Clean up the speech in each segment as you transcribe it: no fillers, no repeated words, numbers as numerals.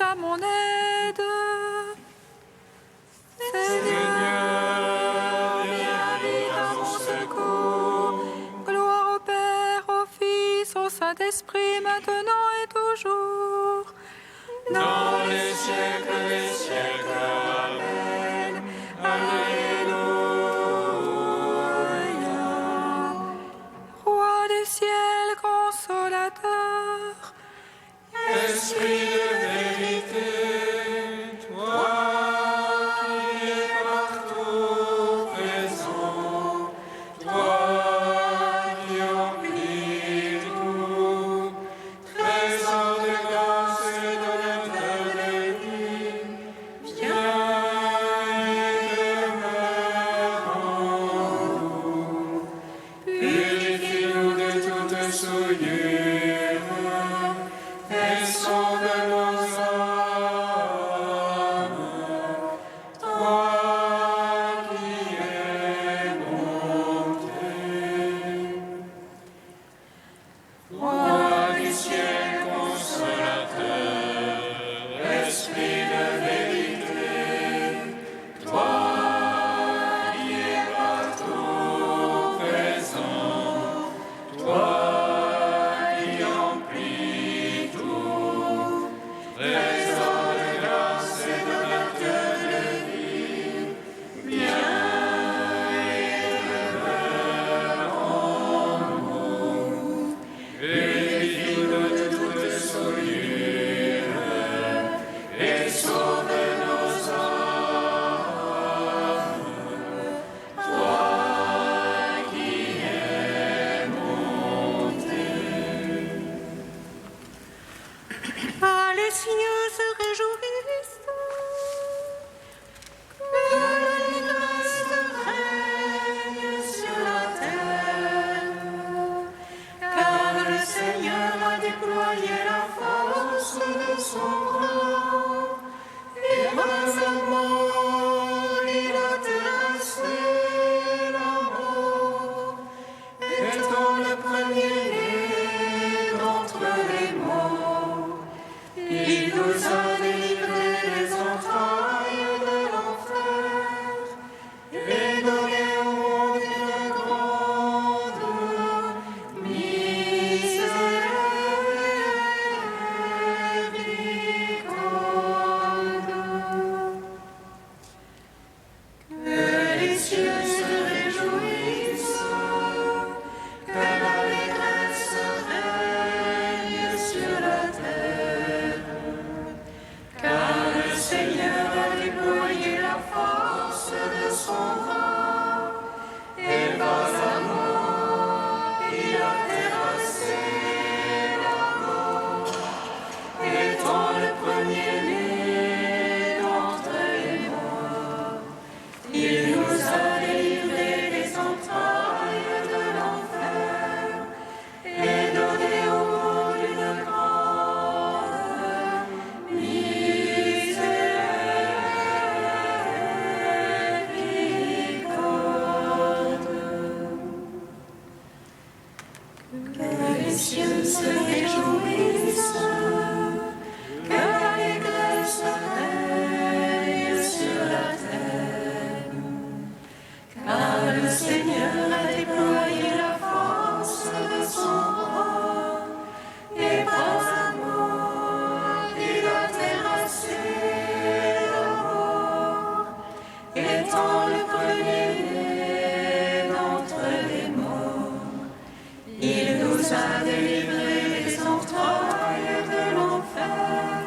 à mon aide. Seigneur, viens vite à mon secours. Gloire au Père, au Fils, au Saint-Esprit, maintenant et toujours. Dans les siècles des siècles. Amen. Alléluia. Roi du ciel, consolateur, Esprit de vérité, toi qui es partout présent, toi qui emplis tout, trésor de grâce et donateur de vie, viens et demeure en nous. Purifie-nous de toute souillure et sauve nos âmes, toi qui es monté. Roi du ciel consolateur, Esprit de vérité, toi qui es partout présent, toi qui emplis tout, trésor de grâce et donateur de vie, viens et demeure en nous. Purifie-nous de toute souillure et sauve nos âmes, toi qui es monté. Ah, les cieux se réjouissent, que l'allégresse règne sur la terre, car le Seigneur a déployé la force de son bras, et récemment il a terrassé la mort, étant le premier-né d'entre les morts. Il nous a délivrés des entrailles de l'enfer et donné au monde une grande miséricorde. Que les cieux se réjouissent, que l'allégresse règne sur la terre, car le Seigneur a déployé la force de son bras, et par sa mort il a terrassé la mort, étant le premier-né d'entre les morts. Il nous a délivrés des entrailles de l'enfer et donné au monde une grande miséricorde. Que les cieux se réjouissent, que l'allégresse règne sur la terre, car le Seigneur a déployé la force de son bras, et par sa mort il a terrassé la mort, étant le premier-né d'entre les morts. Il nous a délivrés des entrailles de l'enfer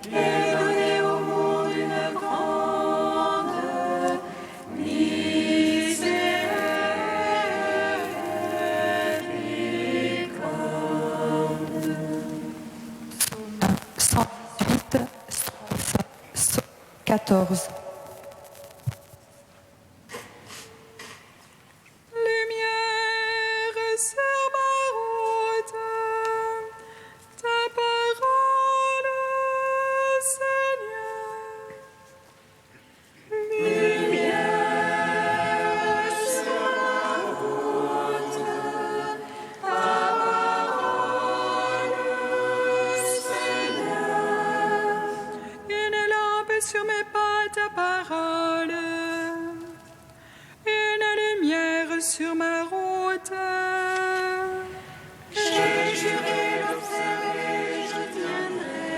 et donné au monde une grande miséricorde. 108, strophe 14. Lumière sur ma route, ta parole, Seigneur. Lumière sur ma route, ta parole, Seigneur. sur ma route. J'ai juré l'observer, je tiendrai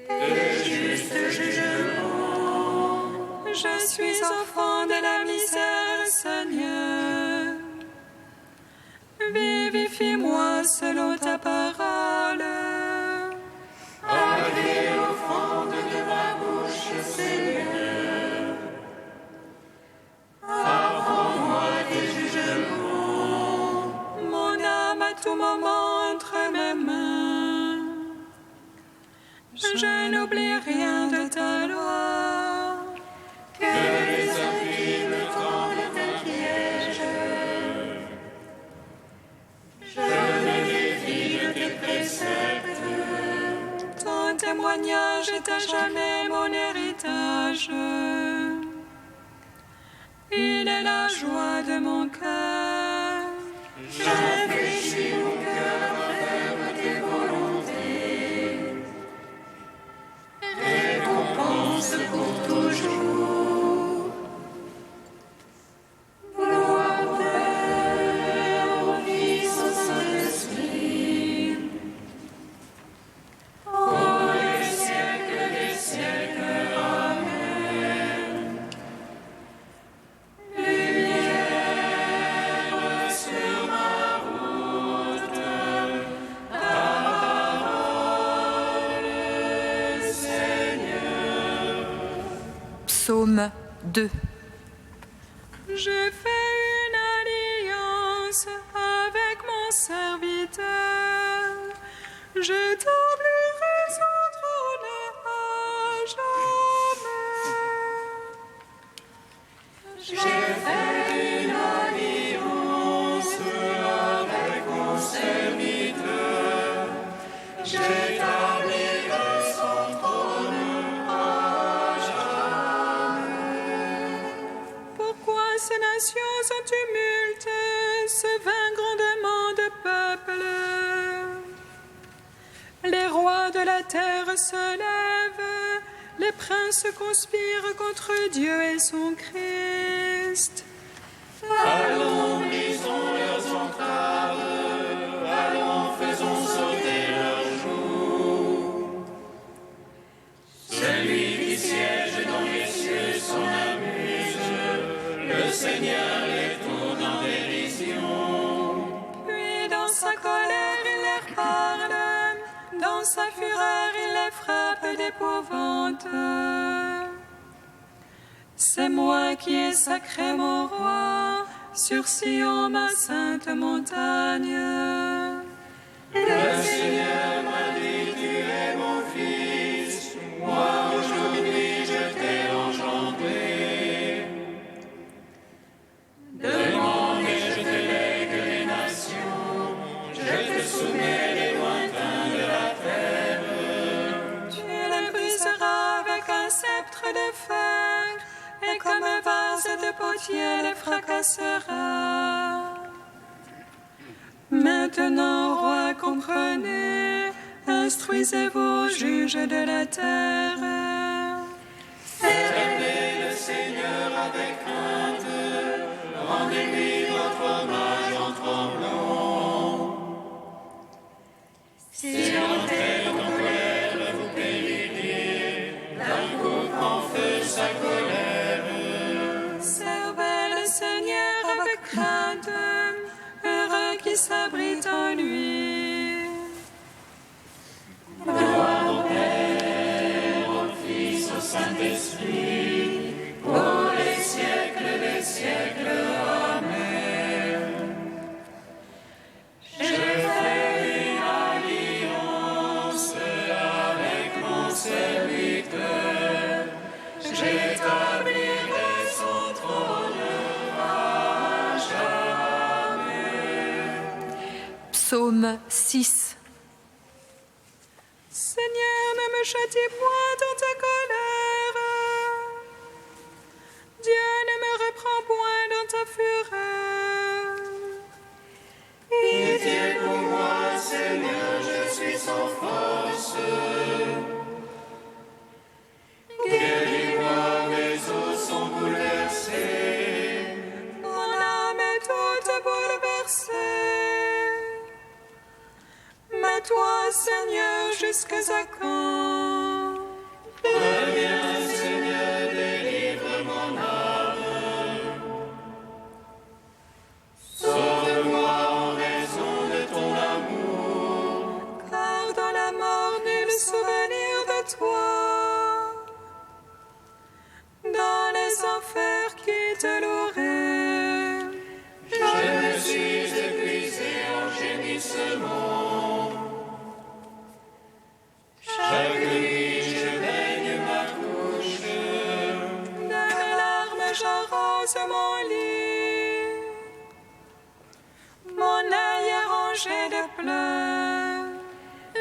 tes justes jugements. Je suis enfant de la misère, Seigneur. Vivifie-moi selon ta parole. Allez au fond de ma bouche, Seigneur. Apprends-moi tes jugements. Mon âme à tout moment entre mes mains. Je n'oublie rien de ta loi. Que les horribles tendent tes pièges. Je me défie de tes préceptes. Ton témoignage est à jamais mon héritage. Il est la joie de mon cœur. J'infléchis mon cœur à faire tes volontés. Récompense pour toujours. Gloire au Père, au Fils, au Saint-Esprit. Pour les siècles des siècles. Amen. Lumière sur ma route. Ta parole, Seigneur. Psaume 2. J'ai fait une alliance avec mon serviteur. J'établirai son trône à jamais. J'ai fait une alliance avec mon serviteur. J'établirai son trône à jamais. Pourquoi ces nations en tumulte se vainc grandement de peuples? Les rois de la terre se lèvent, les princes conspirent contre Dieu et son Christ. Allons, brisons leurs entraves. Allons, faisons sauter leurs joues. Celui qui siège dans les cieux s'en amuse. Le Seigneur les tourne en dérision. Puis dans sa colère il leur parle, dans sa fureur il les frappe d'épouvante. C'est moi qui ai sacré mon roi, sur Sion ma sainte montagne. Le Seigneur m'a dit, tu es mon fils. Moi aujourd'hui je t'ai engendré. Demande et je te lègue les nations. Je te soumets les lointains de la terre. Tu les briseras avec un sceptre de fer, et comme un vase de potier les fracassera. Maintenant, roi, comprenez, instruisez vos juges de la terre. Servez le Seigneur avec crainte. Rendez-lui votre hommage en tremblant. Si l'entrée en colère vous périllez, d'un coup prend feu sa colère. Servez le Seigneur avec crainte, heureux qui s'abrite en lui. Gloire au Père, au Fils, au Saint-Esprit, pour les siècles des siècles. Amen. Je fais une alliance avec mon serviteur. J'établirai son trône à jamais. Psaume 6. Seigneur, ne me châtie point dans ta colère. Dieu, ne me reprends point dans ta fureur. Pitié pour moi, Seigneur, je suis sans force. Guéris-moi, mes os sont bouleversés. À toi, Seigneur, jusqu'à quand? Reviens, Seigneur, délivre mon âme. Sauve-moi en raison de ton amour. Car dans la mort, nul souvenir de toi. Dans les enfers qui te loueraient, Je me suis épuisé en gémissement. Chaque nuit, je baigne ma couche. de mes larmes j'arrose mon lit. Mon œil est rongé de pleurs.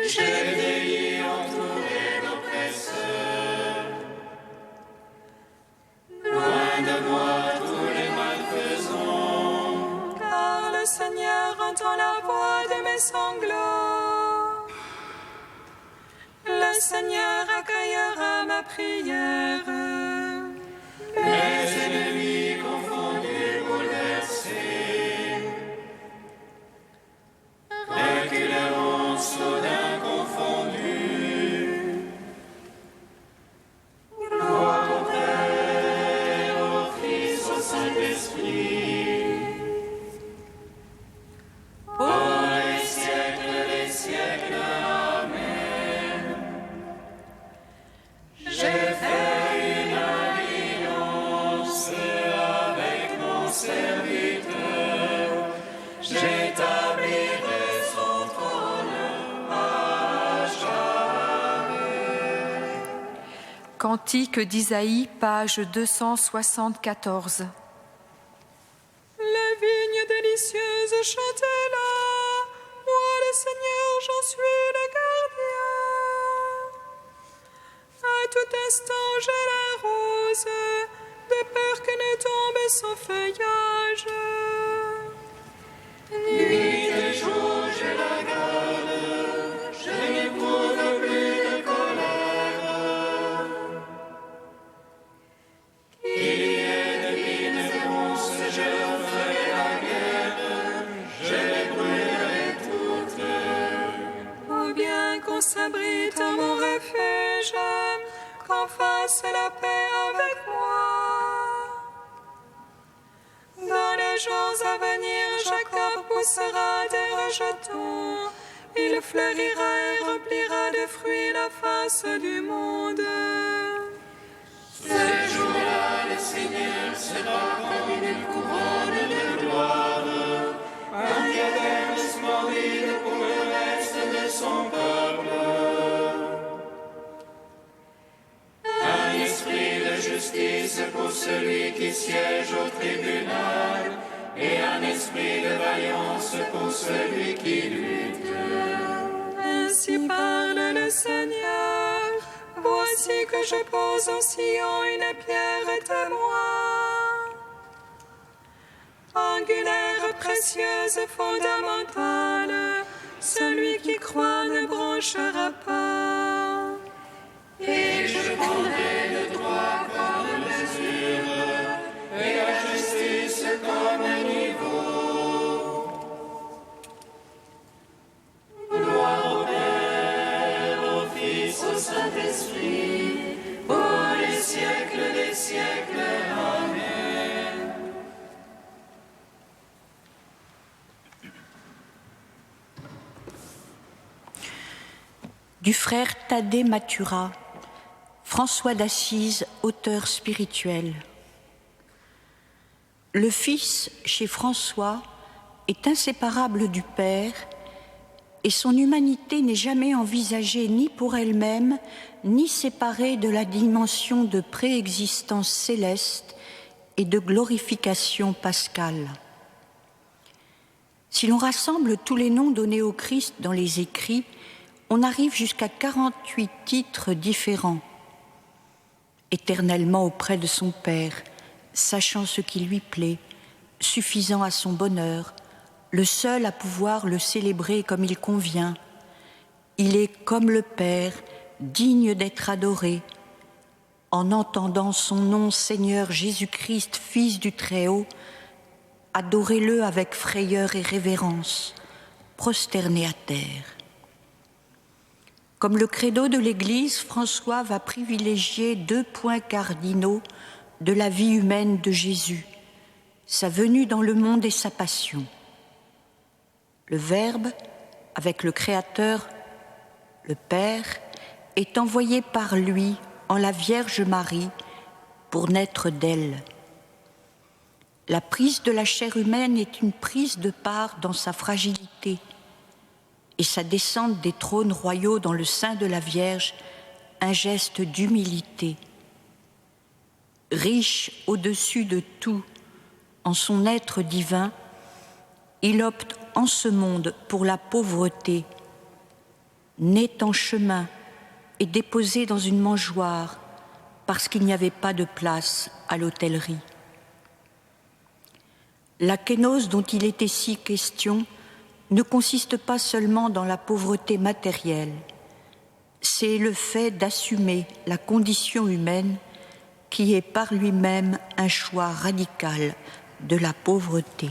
J'ai vieilli entouré d'oppresseurs. Loin de moi tous les malfaisants. Car le Seigneur entend la voix de mes sanglots. Le Seigneur accueillera ma prière. Mes ennemis confondus, bouleversés, reculeront soudain confondus. Gloire au Père, au Fils, au Saint-Esprit, pour les siècles des siècles. Amen. J'ai fait une alliance avec mon serviteur. J'établirai son trône à jamais. Cantique d'Isaïe, page 274. Les vignes délicieuses, chantez-la. Moi, le Seigneur, j'en suis le gardien. À tout instant, je les rose, de peur que ne tombe son feuillage. Nuit et jour, je la garde. Je n'éprouve plus de colère. Qu'il y ait de qui ne pense, je leur ferai la guerre. Je les brûlerai toutes. Ou bien qu'on s'abrite à mon refuge, qu'on fasse la paix avec moi. Dans les jours à venir, Jacob poussera des rejetons. Il fleurira et remplira de fruits la face du monde. Ce jour-là, le Seigneur sera comme une couronne de gloire, un diadème splendide pour le reste de son peuple. Un esprit de justice pour celui qui siège au tribunal, et un esprit de vaillance pour celui qui lutte. Ainsi parle le Seigneur. Voici que je pose en Sion une pierre témoin, angulaire, précieuse, fondamentale. Celui qui croit ne bronchera pas. Et je prendrai le droit comme mesure, et la justice comme niveau. Gloire au Père, au Fils, au Saint-Esprit, pour les siècles des siècles. Amen. Du frère Thaddée Mathura, François d'Assise, auteur spirituel. Le Fils, chez François, est inséparable du Père, et son humanité n'est jamais envisagée ni pour elle-même, ni séparée de la dimension de préexistence céleste et de glorification pascale. Si l'on rassemble tous les noms donnés au Christ dans les écrits, on arrive jusqu'à 48 titres différents. Éternellement auprès de son Père, sachant ce qui lui plaît, suffisant à son bonheur, le seul à pouvoir le célébrer comme il convient. Il est comme le Père, digne d'être adoré. En entendant son nom, Seigneur Jésus-Christ, Fils du Très-Haut, adorez-le avec frayeur et révérence, prosternez à terre. Comme le credo de l'Église, François va privilégier 2 points cardinaux de la vie humaine de Jésus, sa venue dans le monde et sa passion. Le Verbe, avec le Créateur, le Père, est envoyé par lui en la Vierge Marie pour naître d'elle. La prise de la chair humaine est une prise de part dans sa fragilité et sa descente des trônes royaux dans le sein de la Vierge, un geste d'humilité. Riche au-dessus de tout en son être divin, il opte en ce monde pour la pauvreté, né en chemin et déposé dans une mangeoire parce qu'il n'y avait pas de place à l'hôtellerie. La kénose dont il est ici question ne consiste pas seulement dans la pauvreté matérielle, c'est le fait d'assumer la condition humaine qui est par lui-même un choix radical de la pauvreté.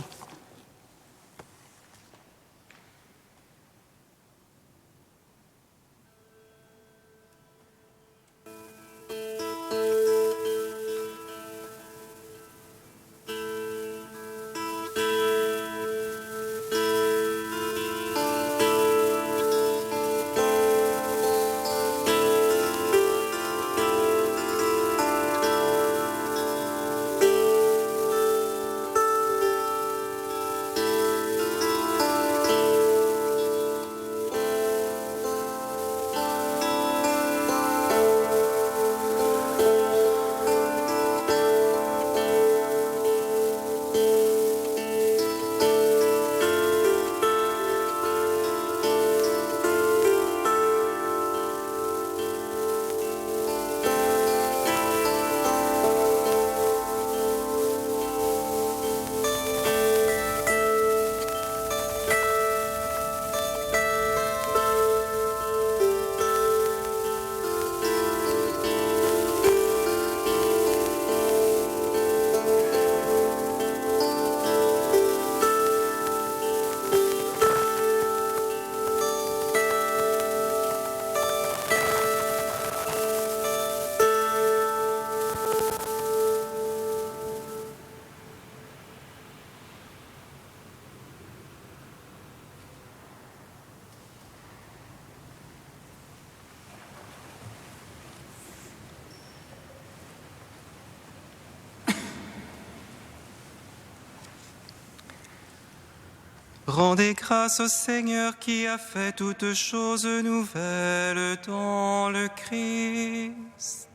Rendez grâce au Seigneur qui a fait toutes choses nouvelles dans le Christ,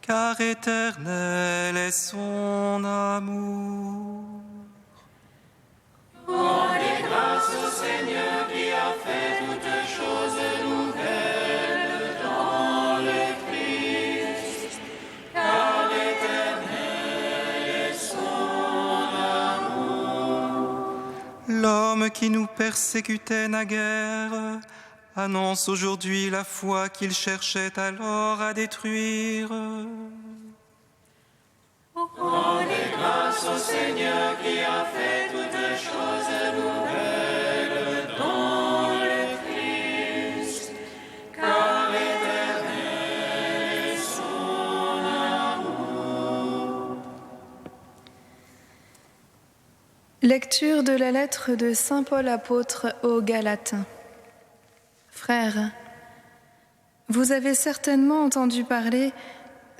car éternel est son amour. Rendez grâce au Seigneur qui a fait toutes choses nouvelles dans le Christ, car l'éternel est son amour. L'homme qui nous persécutait naguère annonce aujourd'hui la foi qu'il cherchait alors à détruire. Rendez grâce au Seigneur qui a fait toutes choses nouvelles dans le Christ, car l'éternel est son amour. Lecture de la lettre de saint Paul apôtre aux Galates. Frères, vous avez certainement entendu parler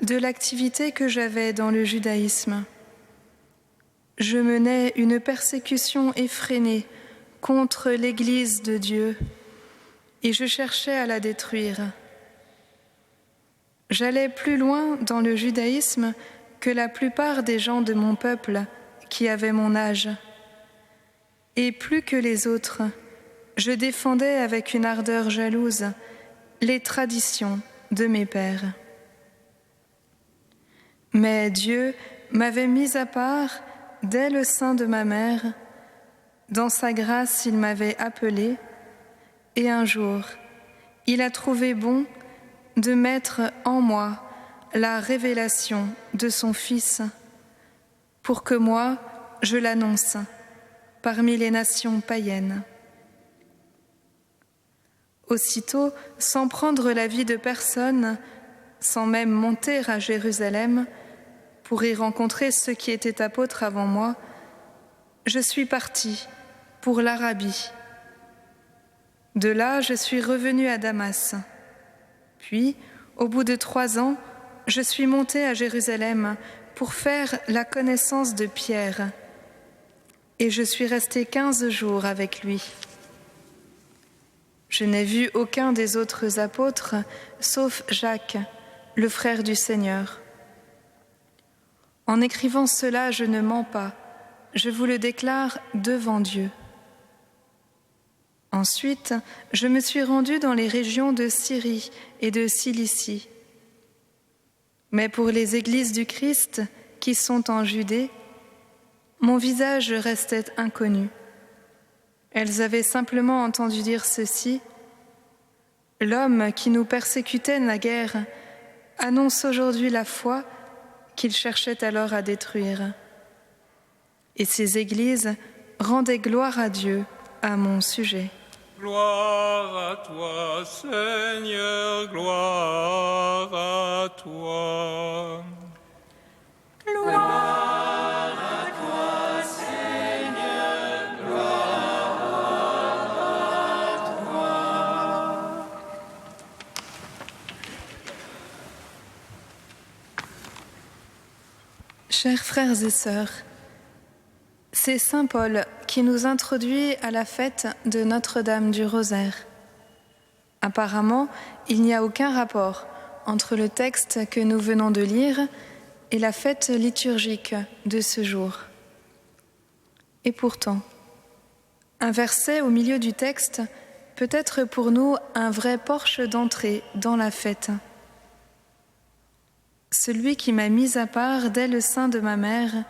de l'activité que j'avais dans le judaïsme. Je menais une persécution effrénée contre l'Église de Dieu et je cherchais à la détruire. J'allais plus loin dans le judaïsme que la plupart des gens de mon peuple qui avaient mon âge. Et plus que les autres, je défendais avec une ardeur jalouse les traditions de mes pères. Mais Dieu m'avait mis à part dès le sein de ma mère. Dans sa grâce, il m'avait appelé, et un jour, il a trouvé bon de mettre en moi la révélation de son Fils, pour que moi, je l'annonce parmi les nations païennes. Aussitôt, sans prendre l'avis de personne, sans même monter à Jérusalem pour y rencontrer ceux qui étaient apôtres avant moi, je suis parti pour l'Arabie. De là, je suis revenu à Damas. Puis, au bout de 3 ans, je suis monté à Jérusalem pour faire la connaissance de Pierre. Et je suis resté 15 jours avec lui. Je n'ai vu aucun des autres apôtres, sauf Jacques, le frère du Seigneur. En écrivant cela, je ne mens pas, je vous le déclare devant Dieu. Ensuite, je me suis rendu dans les régions de Syrie et de Cilicie. Mais pour les églises du Christ qui sont en Judée, mon visage restait inconnu. Elles avaient simplement entendu dire ceci: « L'homme qui nous persécutait naguère annonce aujourd'hui la foi qu'il cherchait alors à détruire. » Et ces églises rendaient gloire à Dieu à mon sujet. Gloire à toi, Seigneur, gloire à toi. Gloire à toi, Seigneur, gloire à toi. Chers frères et sœurs, c'est saint Paul qui nous introduit à la fête de Notre-Dame du Rosaire. Apparemment, il n'y a aucun rapport entre le texte que nous venons de lire et la fête liturgique de ce jour. Et pourtant, un verset au milieu du texte peut être pour nous un vrai porche d'entrée dans la fête. Celui qui m'a mis à part dès le sein de ma mère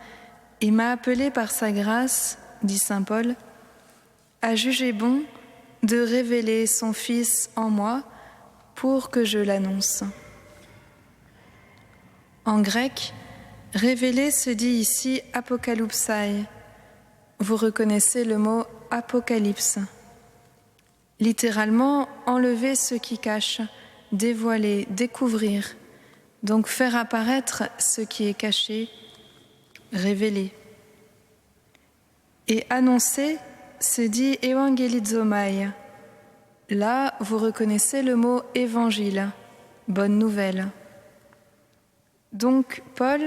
et m'a appelé par sa grâce, dit saint Paul, a jugé bon de révéler son Fils en moi pour que je l'annonce. En grec, révéler se dit ici apokalypsai. Vous reconnaissez le mot apocalypse. Littéralement, enlever ce qui cache, dévoiler, découvrir, donc faire apparaître ce qui est caché, révéler. Et annoncer se dit euangelizomai. Là, vous reconnaissez le mot évangile, bonne nouvelle. Donc, Paul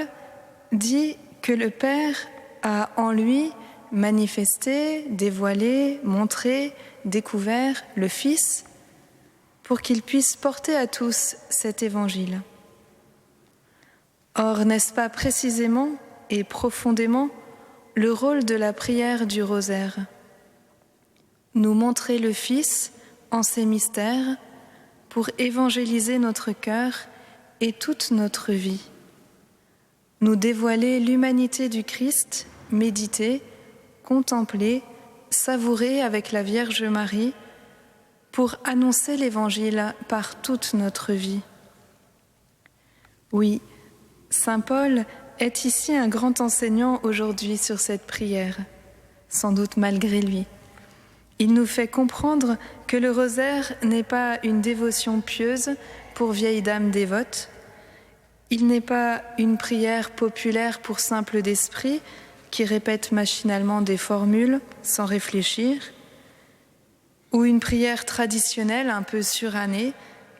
dit que le Père a en lui manifesté, dévoilé, montré, découvert le Fils pour qu'il puisse porter à tous cet évangile. Or, n'est-ce pas précisément et profondément le rôle de la prière du rosaire? Nous montrer le Fils en ses mystères pour évangéliser notre cœur et toute notre vie. Nous dévoiler l'humanité du Christ, méditer, contempler, savourer avec la Vierge Marie pour annoncer l'Évangile par toute notre vie. Oui, saint Paul est ici un grand enseignant aujourd'hui sur cette prière, sans doute malgré lui. Il nous fait comprendre que le rosaire n'est pas une dévotion pieuse pour vieilles dames dévotes. Il n'est pas une prière populaire pour simples d'esprit qui répètent machinalement des formules sans réfléchir, ou une prière traditionnelle un peu surannée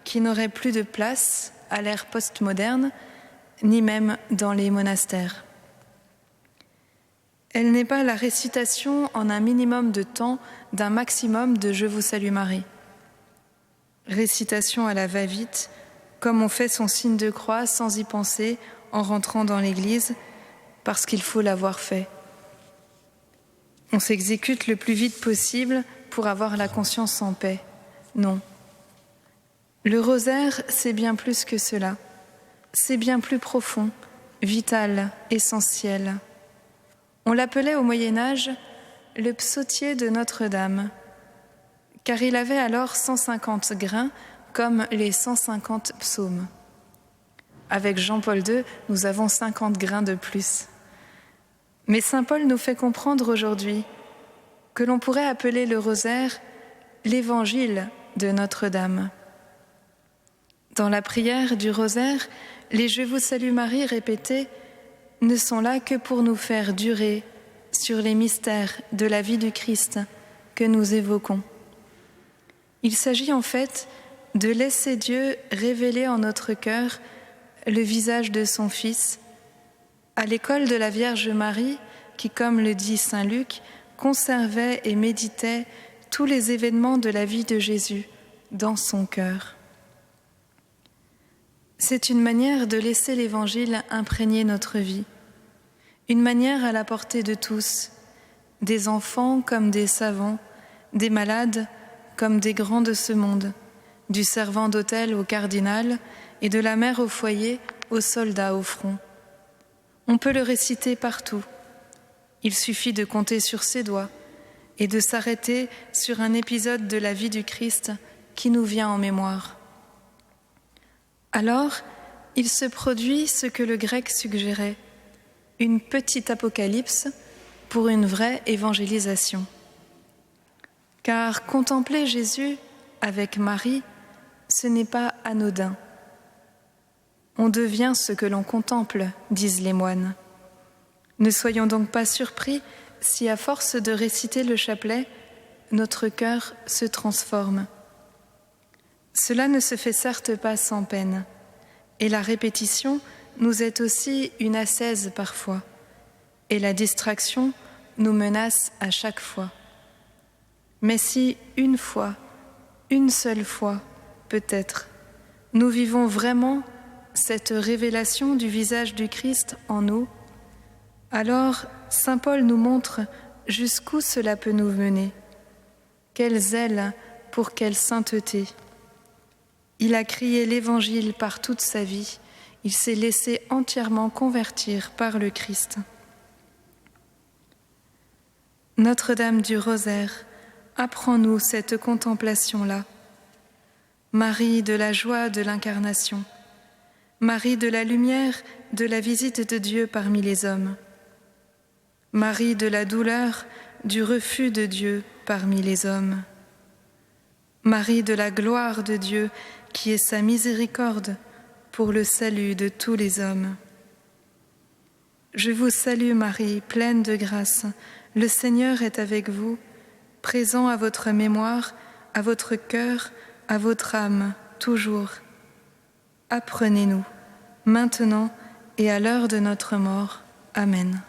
qui n'aurait plus de place à l'ère postmoderne, ni même dans les monastères. Elle n'est pas la récitation en un minimum de temps d'un maximum de « Je vous salue Marie ». Récitation à la va-vite, comme on fait son signe de croix sans y penser en rentrant dans l'église, parce qu'il faut l'avoir fait. On s'exécute le plus vite possible pour avoir la conscience en paix. Non. Le rosaire, c'est bien plus que cela. C'est bien plus profond, vital, essentiel. On l'appelait au Moyen-Âge le psautier de Notre-Dame, car il avait alors 150 grains, comme les 150 psaumes. Avec Jean-Paul II, nous avons 50 grains de plus. Mais saint Paul nous fait comprendre aujourd'hui que l'on pourrait appeler le rosaire l'évangile de Notre-Dame. Dans la prière du rosaire, les « Je vous salue Marie » répétés ne sont là que pour nous faire durer sur les mystères de la vie du Christ que nous évoquons. Il s'agit en fait de laisser Dieu révéler en notre cœur le visage de son Fils, à l'école de la Vierge Marie qui, comme le dit saint Luc, conservait et méditait tous les événements de la vie de Jésus dans son cœur. C'est une manière de laisser l'Évangile imprégner notre vie, une manière à la portée de tous, des enfants comme des savants, des malades comme des grands de ce monde, du servant d'autel au cardinal et de la mère au foyer au soldat au front. On peut le réciter partout. Il suffit de compter sur ses doigts et de s'arrêter sur un épisode de la vie du Christ qui nous vient en mémoire. Alors, il se produit ce que le grec suggérait, une petite apocalypse pour une vraie évangélisation. Car contempler Jésus avec Marie, ce n'est pas anodin. On devient ce que l'on contemple, disent les moines. Ne soyons donc pas surpris si, à force de réciter le chapelet, notre cœur se transforme. Cela ne se fait certes pas sans peine, et la répétition nous est aussi une ascèse parfois, et la distraction nous menace à chaque fois. Mais si une fois, une seule fois, peut-être, nous vivons vraiment cette révélation du visage du Christ en nous, alors saint Paul nous montre jusqu'où cela peut nous mener. Quel zèle pour quelle sainteté! Il a crié l'Évangile par toute sa vie. Il s'est laissé entièrement convertir par le Christ. Notre-Dame du Rosaire, apprends-nous cette contemplation-là. Marie de la joie de l'incarnation, Marie de la lumière de la visite de Dieu parmi les hommes, Marie de la douleur du refus de Dieu parmi les hommes, Marie de la gloire de Dieu qui est sa miséricorde pour le salut de tous les hommes. Je vous salue Marie, pleine de grâce, le Seigneur est avec vous, présent à votre mémoire, à votre cœur, à votre âme, toujours. Apprenez-nous, maintenant et à l'heure de notre mort. Amen.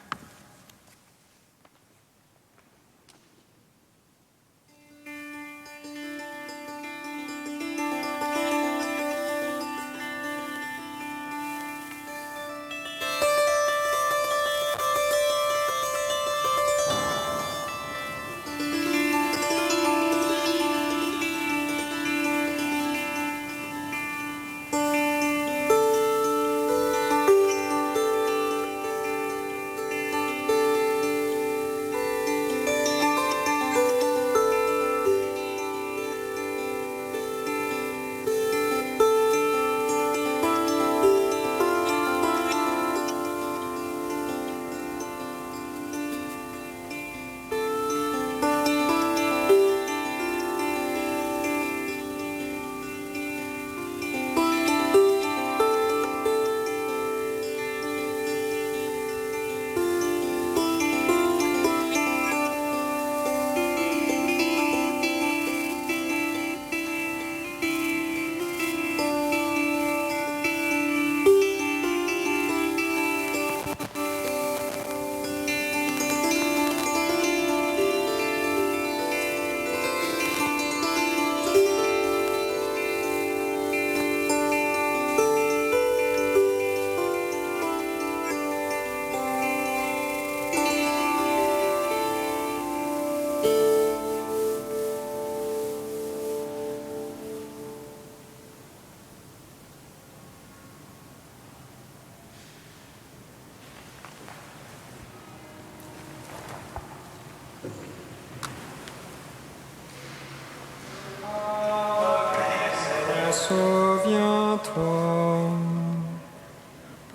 Souviens-toi.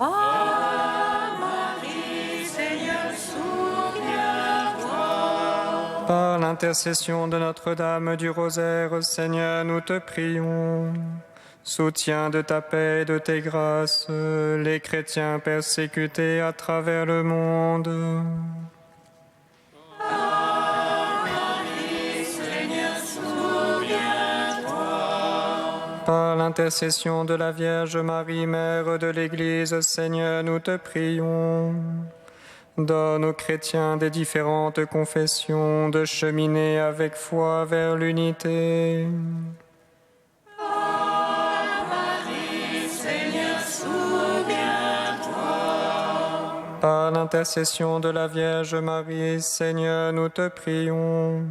Ah, Marie, Seigneur, souviens-toi. Par l'intercession de Notre-Dame du Rosaire, Seigneur, nous te prions. Soutiens de ta paix et de tes grâces les chrétiens persécutés à travers le monde. Par l'intercession de la Vierge Marie, Mère de l'Église, Seigneur, nous te prions. Donne aux chrétiens des différentes confessions de cheminer avec foi vers l'unité. Par l'intercession de la Vierge Marie, Seigneur, nous te prions.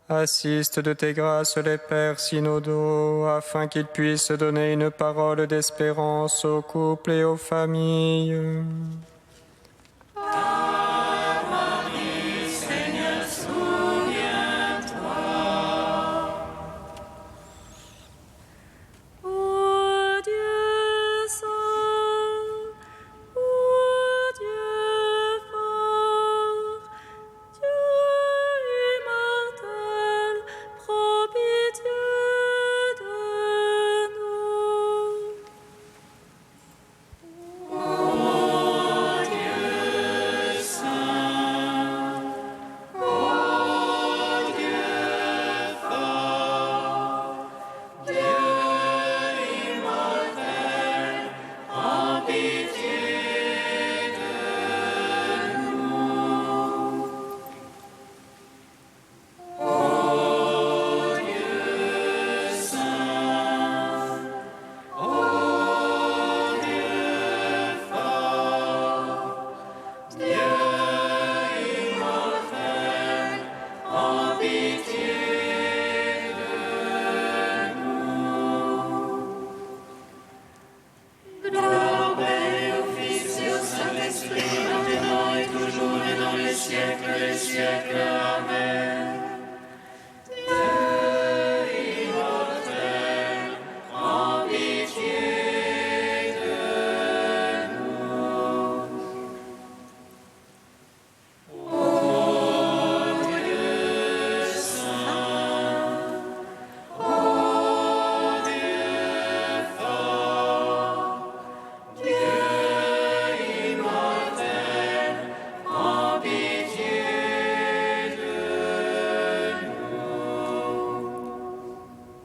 Assiste de tes grâces les pères synodaux, afin qu'ils puissent donner une parole d'espérance aux couples et aux familles.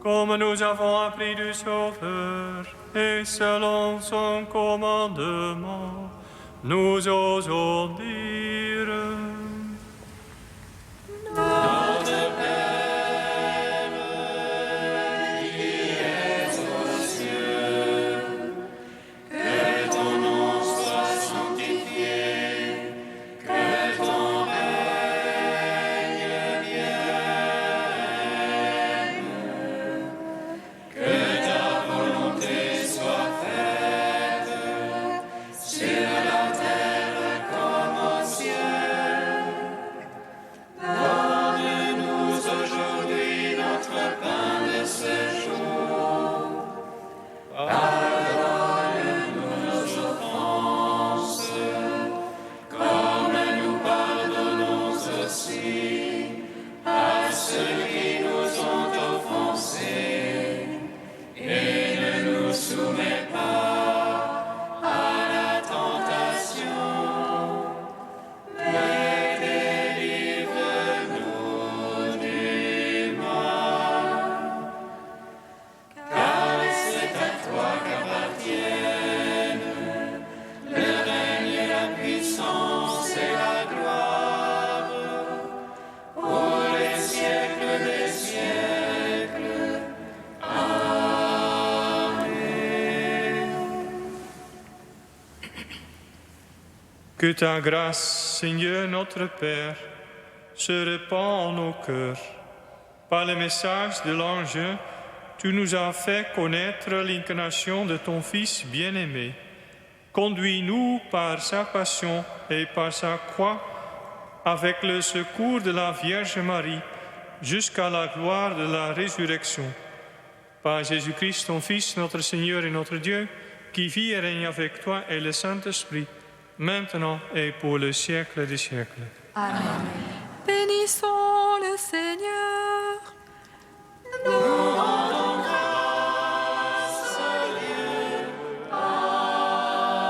Comme nous avons appris du Sauveur, et selon son commandement, nous osons dire: Notre Père, qui es aux cieux, que ton nom soit sanctifié, que ton règne vienne, que ta volonté soit faite sur la terre comme au ciel. Donne-nous aujourd'hui notre pain de ce jour. Pardonne-nous nos offenses, comme nous pardonnons aussi à ceux qui nous ont offensés. Et ne nous soumets pas à la tentation, mais délivre-nous du mal. Car c'est à toi qu'appartiennent le règne, la puissance et la gloire pour les siècles des siècles. Que ta grâce, Seigneur notre Père, se répand en nos cœurs. Par le message de l'ange, tu nous as fait connaître l'incarnation de ton Fils bien-aimé. Conduis-nous par sa passion et par sa croix, avec le secours de la Vierge Marie, jusqu'à la gloire de la résurrection. Par Jésus-Christ, ton Fils, notre Seigneur et notre Dieu, qui vit et règne avec toi et le Saint-Esprit, maintenant et pour le siècle des siècles. Amen. Bénissons le Seigneur. Nous rendons grâce à Dieu. Amen.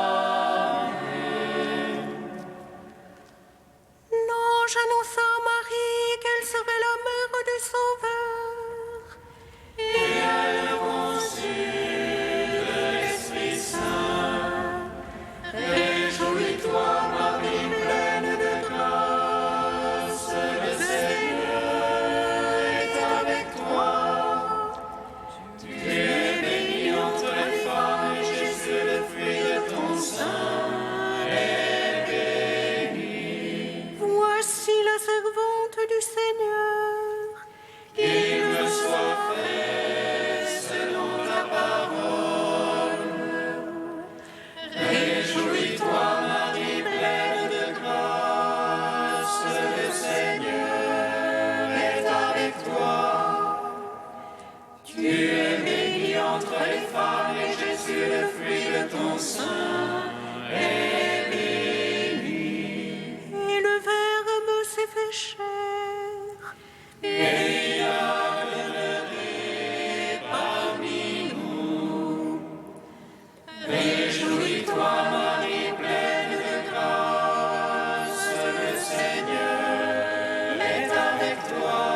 L'ange annonça à Marie qu'elle serait la mère du Sauveur. Et elle conçut de l'Esprit Saint. Réjouis-toi, Marie, pleine de grâce, le Seigneur est avec toi. Tu es bénie entre les femmes, et Jésus, le fruit de ton sein, est béni. Voici la servante du Seigneur. Qu'il me soit fait selon ta parole. Réjouis-toi, Marie, pleine de grâce, le Seigneur est avec toi. Tu es bénie entre les femmes, et Jésus, le fruit de ton sein, est béni. Et le Verbe s'est fait chair. Et il a demeuré parmi nous. Réjouis-toi, Marie, pleine de grâce, le Seigneur est avec toi.